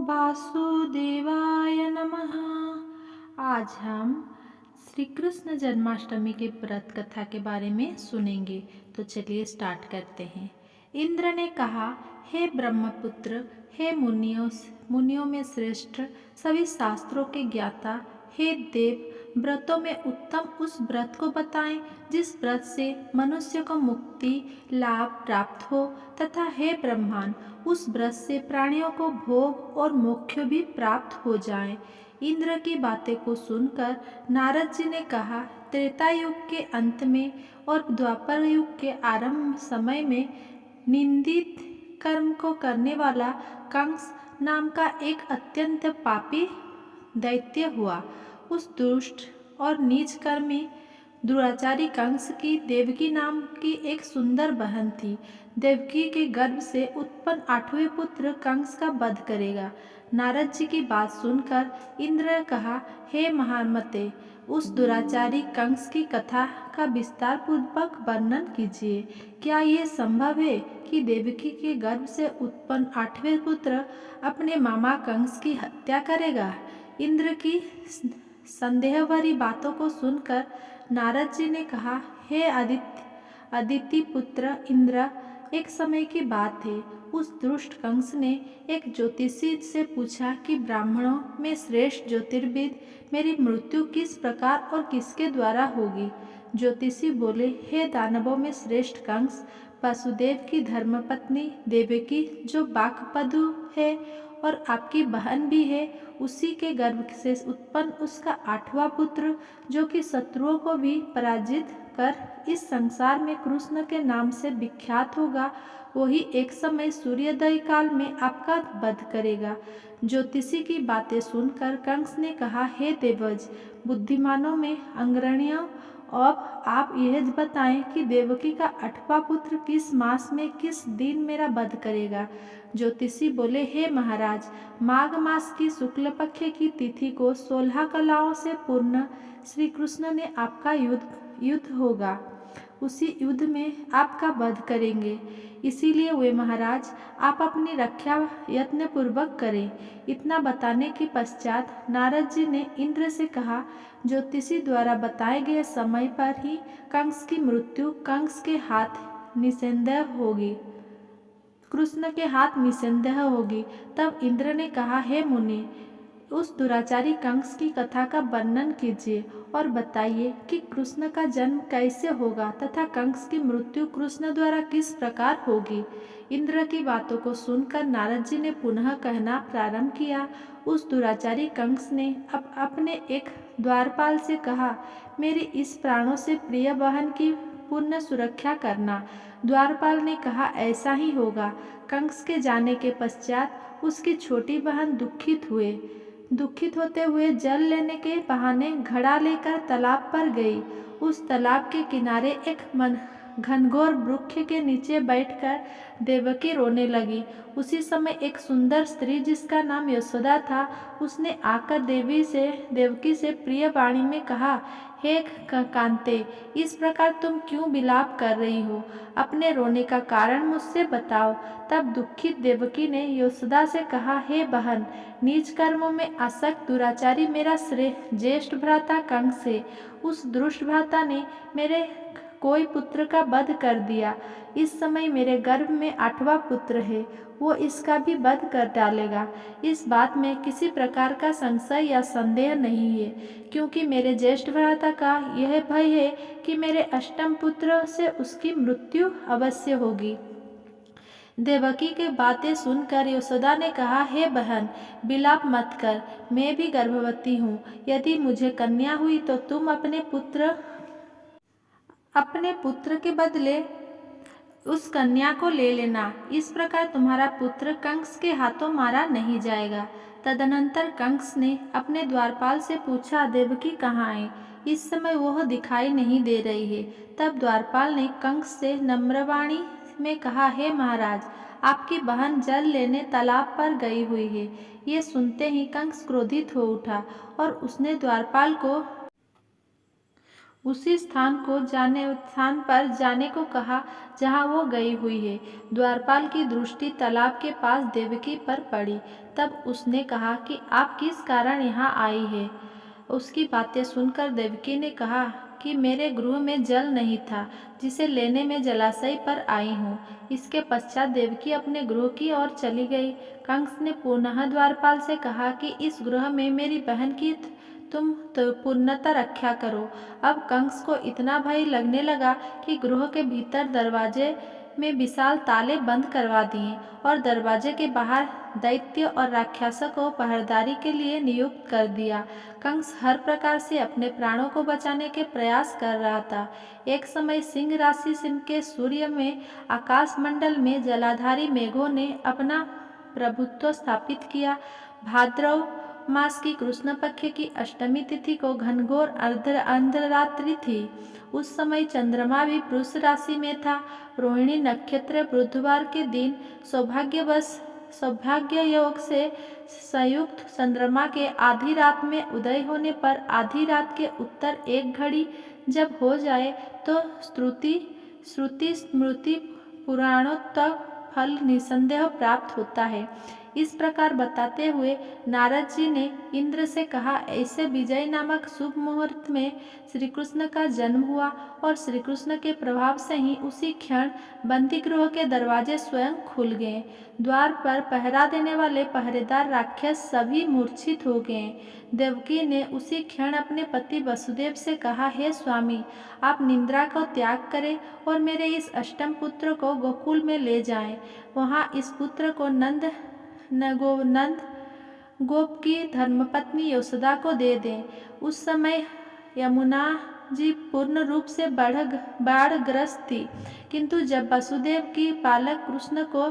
वासुदेवाय नमः। आज हम श्री कृष्ण जन्माष्टमी के व्रत कथा के बारे में सुनेंगे। तो चलिए स्टार्ट करते हैं। इंद्र ने कहा, हे ब्रह्मपुत्र, हे मुनियों में श्रेष्ठ, सभी शास्त्रों के ज्ञाता, हे देव, व्रतों में उत्तम उस व्रत को बताएं जिस व्रत से मनुष्य को मुक्ति लाभ प्राप्त हो, तथा हे ब्रह्मांड, उस व्रत से प्राणियों को भोग और मोक्ष भी प्राप्त हो जाए। इंद्र की बातें को सुनकर नारद जी ने कहा, त्रेता युग के अंत में और द्वापर युग के आरंभ समय में निंदित कर्म को करने वाला कंस नाम का एक अत्यंत पापी दैत्य हुआ। उस दुष्ट और नीच कर्मी दुराचारी कंस की देवकी नाम की एक सुंदर बहन थी। देवकी के गर्भ से उत्पन्न 8वें पुत्र कंस का वध करेगा। नारद जी की बात सुनकर इंद्र ने कहा, हे महामते, उस दुराचारी कंस की कथा का विस्तार पूर्वक वर्णन कीजिए। क्या ये संभव है कि देवकी के गर्भ से उत्पन्न 8वें पुत्र अपने मामा कंस की हत्या करेगा? इंद्र की संदेह भरी बातों को सुनकर नारद जी ने कहा, हे अदिति पुत्र इंद्र, एक समय की बात है। उस दुष्ट कंस ने एक ज्योतिषी से पूछा कि ब्राह्मणों में श्रेष्ठ ज्योतिर्विद मेरी मृत्यु किस प्रकार और किसके द्वारा होगी। ज्योतिषी बोले, हे दानवों में श्रेष्ठ कंस, वसुदेव की धर्मपत्नी देवकी जो बाकपदु है और आपकी बहन भी है, उसी के गर्भ से उत्पन्न उसका 8वां पुत्र, जो कि शत्रुओं को भी पराजित कर इस संसार में कृष्ण के नाम से विख्यात होगा, वही एक समय सूर्योदय काल में आपका वध करेगा। ज्योतिषी की बातें सुनकर कंस ने कहा, हे देवज, बुद्धिमानों में अग्रणियों, अब आप यह बताएं कि देवकी का 8वां पुत्र किस मास में किस दिन मेरा वध करेगा। ज्योतिषी बोले, हे महाराज, माघ मास की शुक्ल पक्ष की तिथि को 16 कलाओं से पूर्ण श्री कृष्ण ने आपका युद्ध होगा। उसी युद्ध में आपका वध करेंगे। इसीलिए वे महाराज, आप अपनी रक्षा यत्न पूर्वक करें। इतना बताने के पश्चात नारद जी ने इंद्र से कहा, ज्योतिषी द्वारा बताए गए समय पर ही कंस की मृत्यु कंस के हाथ निस्संदेह होगी, कृष्ण के हाथ निस्संदेह होगी। तब इंद्र ने कहा, हे मुनि, उस दुराचारी कंस की कथा का वर्णन कीजिए और बताइए कि कृष्ण का जन्म कैसे होगा तथा कंस की मृत्यु कृष्ण द्वारा किस प्रकार होगी। इंद्र की बातों को सुनकर नारद जी ने पुनः कहना प्रारंभ किया। उस दुराचारी कंस ने अब अपने एक द्वारपाल से कहा, मेरी इस प्राणों से प्रिय बहन की पूर्ण सुरक्षा करना। द्वारपाल ने कहा, ऐसा ही होगा। कंस के जाने के पश्चात उसकी छोटी बहन दुखित होते हुए जल लेने के बहाने घड़ा लेकर तालाब पर गई। उस तालाब के किनारे एक घनघोर वृक्ष के नीचे बैठकर देवकी रोने लगी। उसी समय एक सुंदर स्त्री जिसका नाम यशोदा था, उसने आकर देवकी से प्रिय वाणी में कहा, हे कांते, इस प्रकार तुम क्यों विलाप कर रही हो? अपने रोने का कारण मुझसे बताओ। तब दुखित देवकी ने यशोदा से कहा, हे बहन, नीच कर्मों में आसक्त दुराचारी मेरा ज्येष्ठ भ्राता कंस है। उस दुष्ट भ्राता ने मेरे कोई पुत्र का वध कर दिया। इस समय मेरे गर्भ में 8वां पुत्र है, वो इसका भी वध कर डालेगा। इस बात में किसी प्रकार का संशय या संदेह नहीं है, क्योंकि मेरे ज्येष्ठ भ्राता का यह भय है कि मेरे अष्टम पुत्र से उसकी मृत्यु अवश्य होगी। देवकी के बातें सुनकर यशोदा ने कहा, हे बहन, विलाप मत कर, मैं भी गर्भवती हूँ। यदि मुझे कन्या हुई तो तुम अपने पुत्र के बदले उस कन्या को ले लेना। इस प्रकार तुम्हारा पुत्र कंस के हाथों मारा नहीं जाएगा। तदनंतर कंस ने अपने द्वारपाल से पूछा, देवकी कहाँ है? इस समय वह दिखाई नहीं दे रही है। तब द्वारपाल ने कंस से नम्रवाणी में कहा, हे महाराज, आपकी बहन जल लेने तालाब पर गई हुई है। ये सुनते ही कंस क्रोधित हो उठा और उसने उसी स्थान पर जाने को कहा जहाँ वो गई हुई है। द्वारपाल की दृष्टि तालाब के पास देवकी पर पड़ी। तब उसने कहा कि आप किस कारण यहाँ आई है। उसकी बातें सुनकर देवकी ने कहा कि मेरे गृह में जल नहीं था, जिसे लेने में जलाशय पर आई हूँ। इसके पश्चात देवकी अपने गृह की ओर चली गई। कंस ने पुनः द्वारपाल से कहा कि इस गृह में मेरी बहन की तुम तो पूर्णतः रक्षा करो। अब कंस को इतना भय लगने लगा कि गृह के भीतर दरवाजे में विशाल ताले बंद करवा दिए और दरवाजे के बाहर दैत्य और राक्षसों को पहरेदारी के लिए नियुक्त कर दिया। कंस हर प्रकार से अपने प्राणों को बचाने के प्रयास कर रहा था। एक समय सिंह राशि सिंह के सूर्य में आकाश मंडल में जलाधारी मेघों ने अपना प्रभुत्व स्थापित किया। भाद्रव मास की कृष्ण पक्ष की अष्टमी तिथि को घनघोर अर्धरात्रि थी। उस समय चंद्रमा भी वृष राशि में था। रोहिणी नक्षत्र बुधवार के दिन सौभाग्य योग से संयुक्त चंद्रमा के आधी रात में उदय होने पर आधी रात के उत्तर एक घड़ी जब हो जाए तो श्रुति स्मृति पुराणों तक फल निसंदेह प्राप्त होता है। इस प्रकार बताते हुए नारद जी ने इंद्र से कहा, ऐसे विजय नामक शुभ मुहूर्त में श्री कृष्ण का जन्म हुआ और श्री कृष्ण के प्रभाव से ही उसी क्षण बंदी गृह के दरवाजे स्वयं खुल गए। द्वार पर पहरा देने वाले पहरेदार राक्षस सभी मूर्छित हो गए। देवकी ने उसी क्षण अपने पति वसुदेव से कहा, हे स्वामी, आप निद्रा को त्याग करें और मेरे इस अष्टम पुत्र को गोकुल में ले जाएं। वहाँ इस पुत्र को नंद गोप की धर्मपत्नी यशोदा को दे दें। उस समय यमुना जी पूर्ण रूप से बाढ़ग्रस्त थी, किंतु जब वसुदेव की पालक कृष्ण को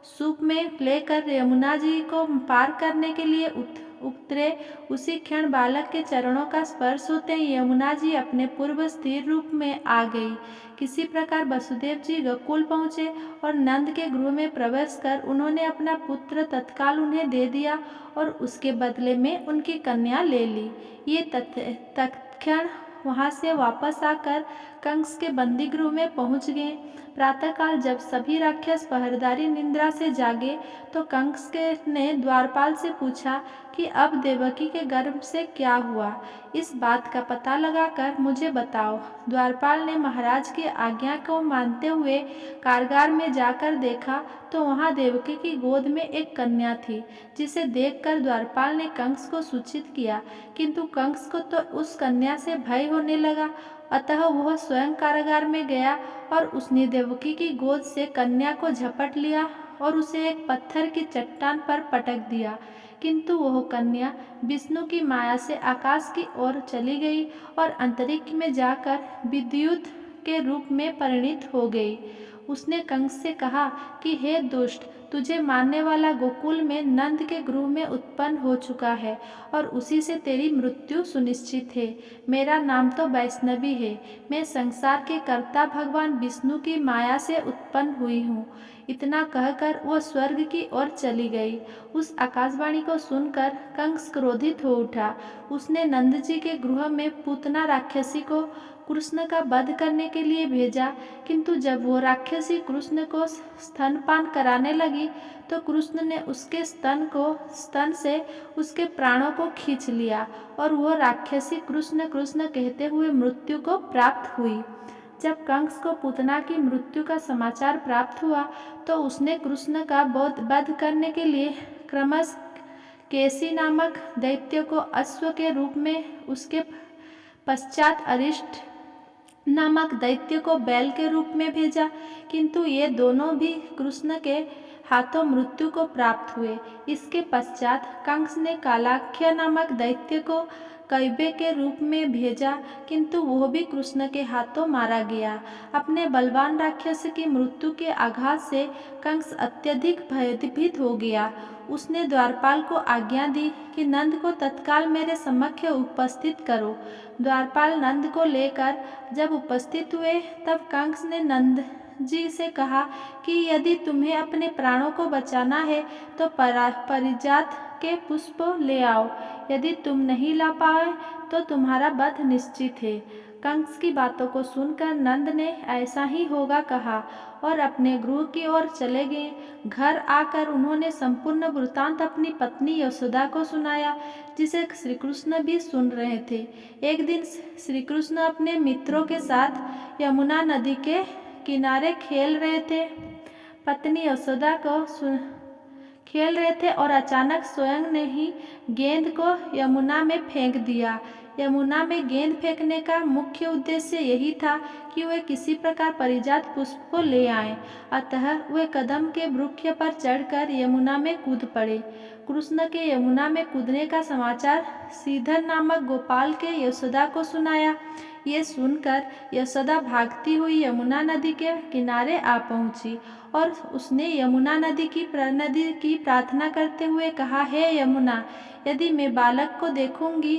सूप में लेकर यमुना जी को पार करने के लिए उतरे, उसी क्षण बालक के चरणों का स्पर्श होते ही यमुना जी अपने पूर्व स्थिर रूप में आ गई। किसी प्रकार वसुदेव जी गोकुल पहुँचे और नंद के गृह में प्रवेश कर उन्होंने अपना पुत्र तत्काल उन्हें दे दिया और उसके बदले में उनकी कन्या ले ली। ये तत्क्षण वहाँ से वापस आकर कंस के बंदी गृह में पहुँच गए। प्रातःकाल जब सभी राक्षस पहरेदारी निद्रा से जागे तो कंस ने द्वारपाल से पूछा कि अब देवकी के गर्भ से क्या हुआ, इस बात का पता लगाकर मुझे बताओ। द्वारपाल ने महाराज की आज्ञा को मानते हुए कारागार में जाकर देखा तो वहाँ देवकी की गोद में एक कन्या थी, जिसे देखकर द्वारपाल ने कंस को सूचित किया, किंतु कंस को तो उस कन्या से भय होने लगा। अतः वह स्वयं कारागार में गया और उसने देवकी की गोद से कन्या को झपट लिया और उसे एक पत्थर की चट्टान पर पटक दिया, किंतु वह कन्या विष्णु की माया से आकाश की ओर चली गई और अंतरिक्ष में जाकर विद्युत के रूप में परिणित हो गई। उसने कंस से कहा कि हे दुष्ट, तुझे मारने वाला गोकुल में नंद के गृह में उत्पन्न हो चुका है और उसी से तेरी मृत्यु सुनिश्चित है। मेरा नाम तो वैष्णवी है। मैं संसार के कर्ता भगवान विष्णु की माया से उत्पन्न हुई हूँ। इतना कहकर वह स्वर्ग की ओर चली गई। उस आकाशवाणी को सुनकर कंस क्रोधित हो उठा। उसने नंद जी के गृह में पूतना राक्षसी को कृष्ण का वध करने के लिए भेजा, किंतु जब वो राक्षसी कृष्ण को स्तनपान कराने लगी तो कृष्ण ने उसके स्तन से उसके प्राणों को खींच लिया और वह राक्षसी कृष्ण कृष्ण कहते हुए मृत्यु को प्राप्त हुई। जब कंस को पूतना की मृत्यु का समाचार प्राप्त हुआ तो उसने कृष्ण का वध करने के लिए क्रमश केसी नामक दैत्य को अश्व के रूप में, उसके पश्चात अरिष्ट नामक दैत्य को बैल के रूप में भेजा, किंतु ये दोनों भी कृष्ण के हाथों मृत्यु को प्राप्त हुए। इसके पश्चात कंस ने कालाख्य नामक दैत्य को कैबे के रूप में भेजा, किंतु वह भी कृष्ण के हाथों मारा गया। अपने बलवान राक्षस की मृत्यु के आघात से कंस अत्यधिक भयभीत हो गया। उसने द्वारपाल को आज्ञा दी कि नंद को तत्काल मेरे समक्ष उपस्थित करो। द्वारपाल नंद को लेकर जब उपस्थित हुए तब कंस ने नंद जी से कहा कि यदि तुम्हें अपने प्राणों को बचाना है तो पारिजात के पुष्प ले आओ, यदि तुम नहीं ला पाए तो तुम्हारा वध निश्चित है। कंस की बातों को सुनकर नंद ने ऐसा ही होगा कहा और अपने गृह की ओर चले गए। घर आकर उन्होंने संपूर्ण वृत्तांत अपनी पत्नी यशोदा को सुनाया, जिसे श्री कृष्ण भी सुन रहे थे। एक दिन श्री कृष्ण अपने मित्रों के साथ यमुना नदी के किनारे खेल रहे थे। पत्नी यशोदा को खेल रहे थे और अचानक स्वयं ने ही गेंद को यमुना में फेंक दिया। यमुना में गेंद फेंकने का मुख्य उद्देश्य यही था कि वे किसी प्रकार परिजात पुष्प को ले आए। अतः वे कदम के वृक्ष पर चढ़कर यमुना में कूद पड़े। कृष्ण के यमुना में कूदने का समाचार श्रीधर नामक गोपाल के यशोदा को सुनाया। ये सुनकर यशोदा भागती हुई यमुना नदी के किनारे आ पहुंची और उसने यमुना नदी की प्रार्थना करते हुए कहा, हे यमुना, यदि मैं बालक को देखूंगी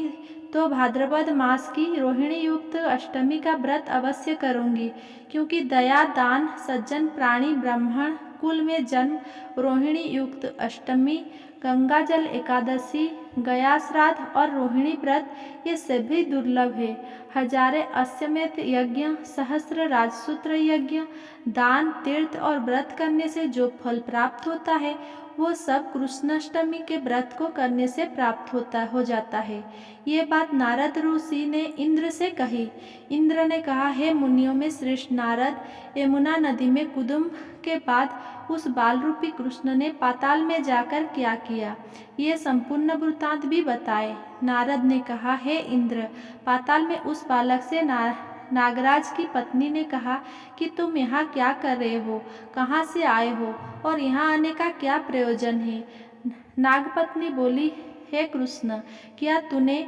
तो भाद्रपद मास की रोहिणी युक्त अष्टमी का व्रत अवश्य करूंगी, क्योंकि दया, दान, सज्जन प्राणी, ब्राह्मण कुल में जन्म, रोहिणी युक्त अष्टमी, गंगा जल एकादशी, गया श्राद्ध और रोहिणी व्रत ये सभी दुर्लभ है। हजारे अश्वमेध यज्ञ, सहस्र राजसूत्र यज्ञ, दान, तीर्थ और व्रत करने से जो फल प्राप्त होता है वो सब कृष्णाष्टमी के व्रत को करने से प्राप्त हो जाता है। ये बात नारद ऋषि ने इंद्र से कही। इंद्र ने कहा, हे मुनियों में श्रेष्ठ नारद, यमुना नदी में कूदने के बाद उस बाल रूपी कृष्ण ने पाताल में जाकर क्या किया, ये संपूर्ण वृत्तांत भी बताए। नारद ने कहा, हे इंद्र, पाताल में उस बालक से नागराज की पत्नी ने कहा कि तुम यहाँ क्या कर रहे हो, कहाँ से आए हो और यहाँ आने का क्या प्रयोजन है। नागपत्नी बोली, हे कृष्ण, क्या तूने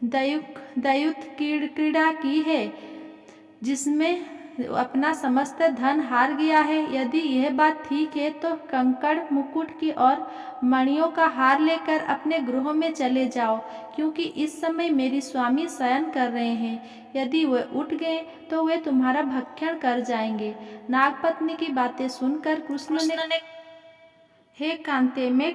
दैत्य क्रीड़ा की है जिसमें अपना समस्त धन हार गया है? यदि यह बात ठीक है तो कंकड़, मुकुट की और मणियों का हार लेकर अपने गृहों में चले जाओ, क्योंकि इस समय मेरी स्वामी शयन कर रहे हैं। यदि वे उठ गए तो वे तुम्हारा भक्षण कर जाएंगे। नागपत्नी की बातें सुनकर कृष्ण ने, हे कांते, मैं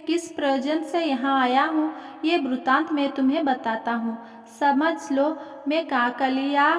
किस प्रयोजन से यहाँ आया हूँ, ये वृत्तांत मैं तुम्हें बताता हूँ। समझ लो, मैं काकलिया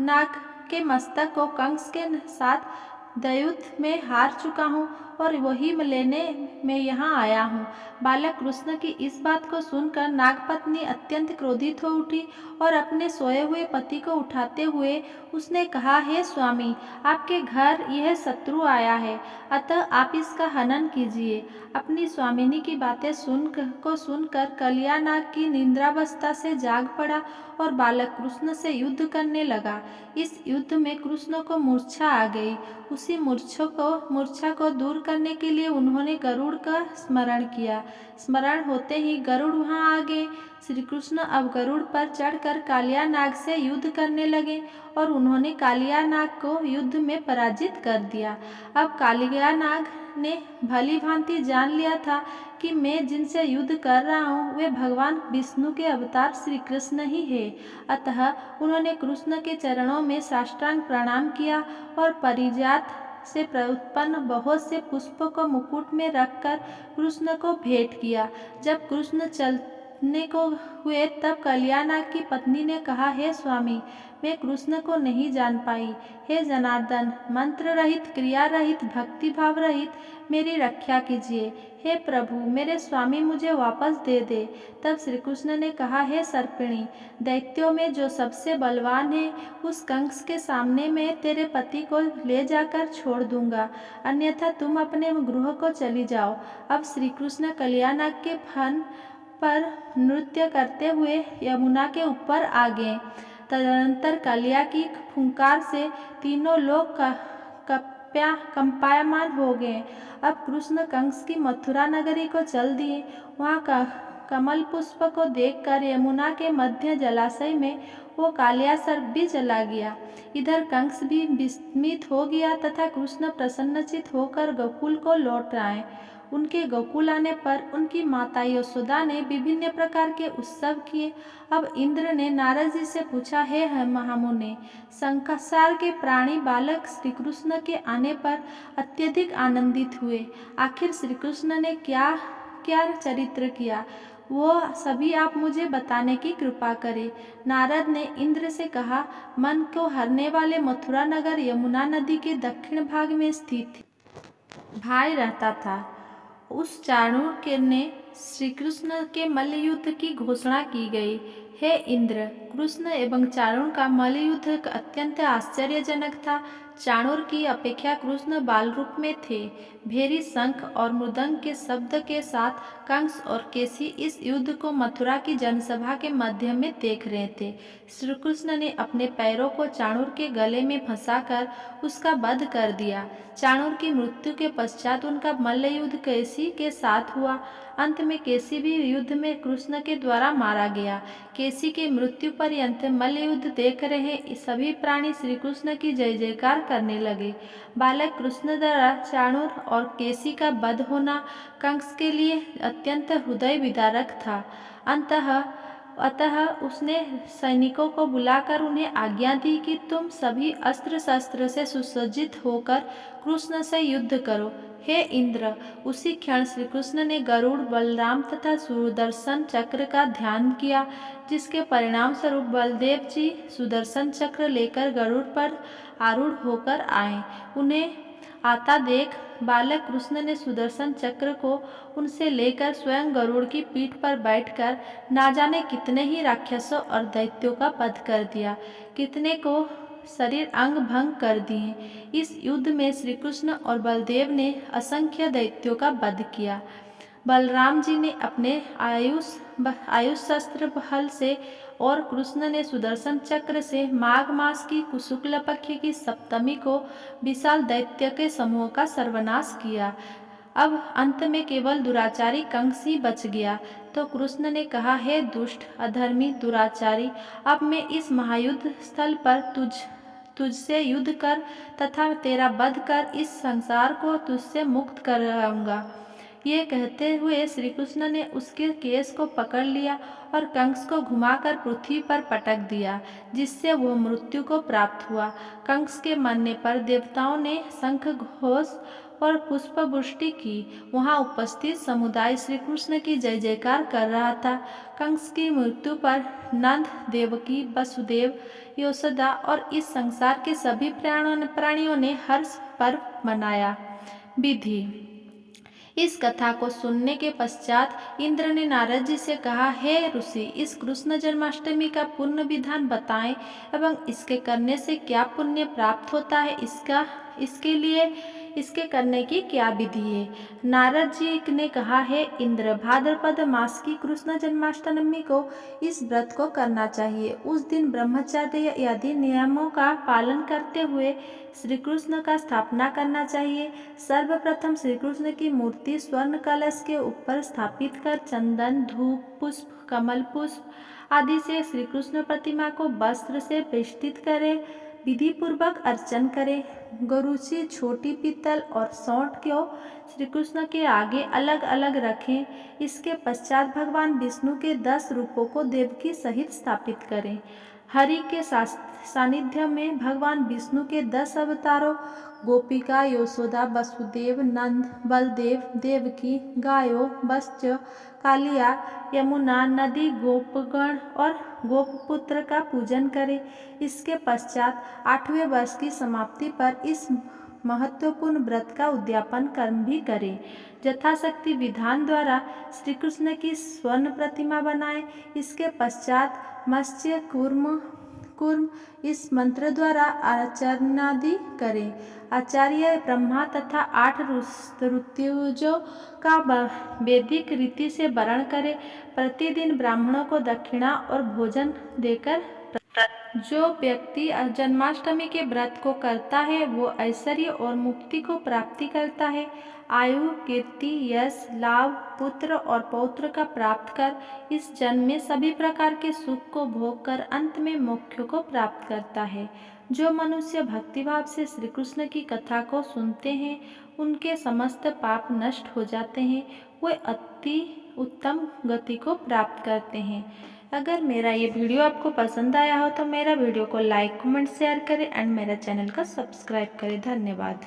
नाग के मस्तक को कंस के साथ दैत्य में हार चुका हूँ और वही लेने मैं यहाँ आया हूँ। बालक कृष्ण की इस बात को सुनकर नागपत्नी अत्यंत क्रोधित हो उठी और अपने सोए हुए पति को उठाते हुए उसने कहा, हे स्वामी, आपके घर यह शत्रु आया है, अतः आप इसका हनन कीजिए। अपनी स्वामिनी की बातें सुनकर कलिया नाग की निद्रावस्था से जाग पड़ा और बालक कृष्ण से युद्ध करने लगा। इस युद्ध में कृष्ण को मूर्छा आ गई। उसी मूर्छा को दूर करने के लिए उन्होंने गरुड़ का स्मरण किया। स्मरण होते ही गरुड़ वहां आ गए। श्री कृष्ण अब गरुड़ पर चढ़कर कालिया नाग से युद्ध करने लगे और उन्होंने कालिया नाग को युद्ध में पराजित कर दिया। अब कालिया नाग ने भली भांति जान लिया था कि मैं जिनसे युद्ध कर रहा हूँ वे भगवान विष्णु के अवतार श्री कृष्ण ही है। अतः उन्होंने कृष्ण के चरणों में साष्टांग प्रणाम किया और परिजात से उत्पन्न बहुत से पुष्पों को मुकुट में रखकर कृष्ण को भेंट किया। जब कृष्ण चलने को हुए तब कल्याणा की पत्नी ने कहा, हे स्वामी, मैं कृष्ण को नहीं जान पाई। हे जनार्दन, मंत्र रहित, क्रिया रहित, भक्ति भाव रहित मेरी रक्षा कीजिए। हे प्रभु, मेरे स्वामी मुझे वापस दे दे। तब श्री कृष्ण ने कहा, हे सर्पिणी, दैत्यों में जो सबसे बलवान है उस कंस के सामने मैं तेरे पति को ले जाकर छोड़ दूंगा, अन्यथा तुम अपने गृह को चली जाओ। अब श्री कृष्ण कल्याणा के फन पर नृत्य करते हुए यमुना के ऊपर आ गए। तदनंतर कलिया की फुंकार से तीनों लोग कंपायमान हो गए। अब कृष्ण कंस की मथुरा नगरी को चल दिए। वहाँ का कमल पुष्प को देखकर यमुना के मध्य जलाशय में वो कालिया सर्प भी चला गया। इधर कंस भी विस्मित हो गया तथा कृष्ण प्रसन्नचित होकर गोकुल को लौट आए। उनके गोकुल आने पर उनकी माता यशोदा ने विभिन्न प्रकार के उत्सव किए। अब इंद्र ने नारद जी से पूछा, हे महामुने, संसार के प्राणी बालक श्री कृष्ण के आने पर अत्यधिक आनंदित हुए। आखिर श्री कृष्ण ने क्या क्या चरित्र किया, वो सभी आप मुझे बताने की कृपा करें। नारद ने इंद्र से कहा, मन को हरने वाले मथुरा नगर यमुना नदी के दक्षिण भाग में स्थित भाई रहता था। उस चाणूर ने श्री कृष्ण के मल्ल युद्ध की घोषणा की गई। हे इंद्र, कृष्ण एवं चाणूर का मल्ल युद्ध अत्यंत आश्चर्यजनक था। चाणूर की अपेक्षा कृष्ण बाल रूप में थे। भेरी शंख और मृदंग के शब्द के साथ कंस और केसी इस युद्ध को मथुरा की जनसभा के मध्य में देख रहे थे। श्री कृष्ण ने अपने पैरों को चाणूर के गले में फंसाकर उसका वध कर दिया। चाणूर की मृत्यु के पश्चात उनका मल्ल युद्ध केसी के साथ हुआ। अंत में केसी भी युद्ध में कृष्ण के द्वारा मारा गया। केसी के मृत्यु पर्यंत मल्ल युद्ध देख रहे सभी प्राणी श्री कृष्ण की जय जयकार करने लगे। बालक कृष्ण द्वारा चाणूर और केसी का वध होना कंस के लिए अत्यंत हृदय विदारक था। अतः उसने सैनिकों को बुलाकर उन्हें आज्ञा दी कि तुम सभी अस्त्र शस्त्र से सुसज्जित होकर कृष्ण से युद्ध करो। हे इंद्र, उसी क्षण श्री कृष्ण ने गरुड़, बलराम तथा सुदर्शन चक्र का ध्यान किया, जिसके परिणाम स्वरूप बलदेव जी सुदर्शन चक्र लेकर गरुड़ पर आरूढ़ होकर आए। उन्हें आता देख बालक कृष्ण ने सुदर्शन चक्र को उनसे लेकर स्वयं गरुड़ की पीठ पर बैठकर ना जाने कितने ही राक्षसों और दैत्यों का वध कर दिया, कितने को शरीर अंग भंग कर दिए। इस युद्ध में श्री कृष्ण और बलदेव ने असंख्य दैत्यों का वध किया। बलराम जी ने अपने आयुष शस्त्र हल से और कृष्ण ने सुदर्शन चक्र से माघ मास की शुक्ल पक्ष की सप्तमी को विशाल दैत्य के समूह का सर्वनाश किया। अब अंत में केवल दुराचारी कंस ही बच गया। तो कृष्ण ने कहा, हे दुष्ट, अधर्मी, दुराचारी, अब मैं इस महायुद्ध स्थल पर तुझसे युद्ध कर तथा तेरा वध कर इस संसार को तुझसे मुक्त कराऊंगा। ये कहते हुए श्री कृष्ण ने उसके केस को पकड़ लिया और कंस को घुमाकर पृथ्वी पर पटक दिया, जिससे वह मृत्यु को प्राप्त हुआ। कंस के मरने पर देवताओं ने शंख घोष और पुष्प वृष्टि की। वहां उपस्थित समुदाय श्री कृष्ण की जय जयकार कर रहा था। कंस की मृत्यु पर नंद, देवकी, वसुदेव, यशोदा और इस संसार के सभी प्राणियों ने हर्ष पर्व मनाया। विधि। इस कथा को सुनने के पश्चात इंद्र ने नारद जी से कहा, हे ऋषि, इस कृष्ण जन्माष्टमी का पुण्य विधान बताएं एवं इसके करने से क्या पुण्य प्राप्त होता है, इसके करने की क्या विधि है। नारद जी ने कहा, हे इंद्र, भाद्रपद मास की कृष्ण जन्माष्टमी को इस व्रत को करना चाहिए। उस दिन ब्रह्मचर्य आदि नियमों का पालन करते हुए श्री कृष्ण का स्थापना करना चाहिए। सर्वप्रथम श्री कृष्ण की मूर्ति स्वर्ण कलश के ऊपर स्थापित कर चंदन, धूप, पुष्प, कमल पुष्प आदि से श्री कृष्ण प्रतिमा को वस्त्र से वेष्टित करें, विधि पूर्वक अर्चन करें। गुरुचि, छोटी पीतल और सौंठ को श्री कृष्ण के आगे अलग अलग रखें। इसके पश्चात भगवान विष्णु के 10 रूपों को देवकी सहित स्थापित करें। हरि के सानिध्य में भगवान विष्णु के 10 अवतारों गोपिका, यशोदा, वसुदेव, नंद, बलदेव, देवकी, गायों, वत्स, कालिया, यमुना, नदी, गोपगण और गोपपुत्र का पूजन करें। इसके पश्चात 8वें वर्ष की समाप्ति पर इस महत्वपूर्ण व्रत का उद्यापन कर्म भी करें। यथाशक्ति विधान द्वारा श्री कृष्ण की स्वर्ण प्रतिमा बनाएं। इसके पश्चात मत्स्य कूर्म इस मंत्र द्वारा आचरणादि करें। आचार्य ब्रह्मा तथा 8 ऋतुजों का वैदिक रीति से वर्ण करें। प्रतिदिन ब्राह्मणों को दक्षिणा और भोजन देकर जो व्यक्ति जन्माष्टमी के व्रत को करता है वो ऐश्वर्य और मुक्ति को प्राप्ति करता है। आयु, कीर्ति, यश, लाभ, पुत्र और पौत्र का प्राप्त कर इस जन्म में सभी प्रकार के सुख को भोग कर अंत में मोक्ष को प्राप्त करता है। जो मनुष्य भक्तिभाव से श्री कृष्ण की कथा को सुनते हैं उनके समस्त पाप नष्ट हो जाते हैं, वे अति उत्तम गति को प्राप्त करते हैं। अगर मेरा ये वीडियो आपको पसंद आया हो तो मेरा वीडियो को लाइक, कमेंट, शेयर करें एंड मेरा चैनल को सब्सक्राइब करें। धन्यवाद।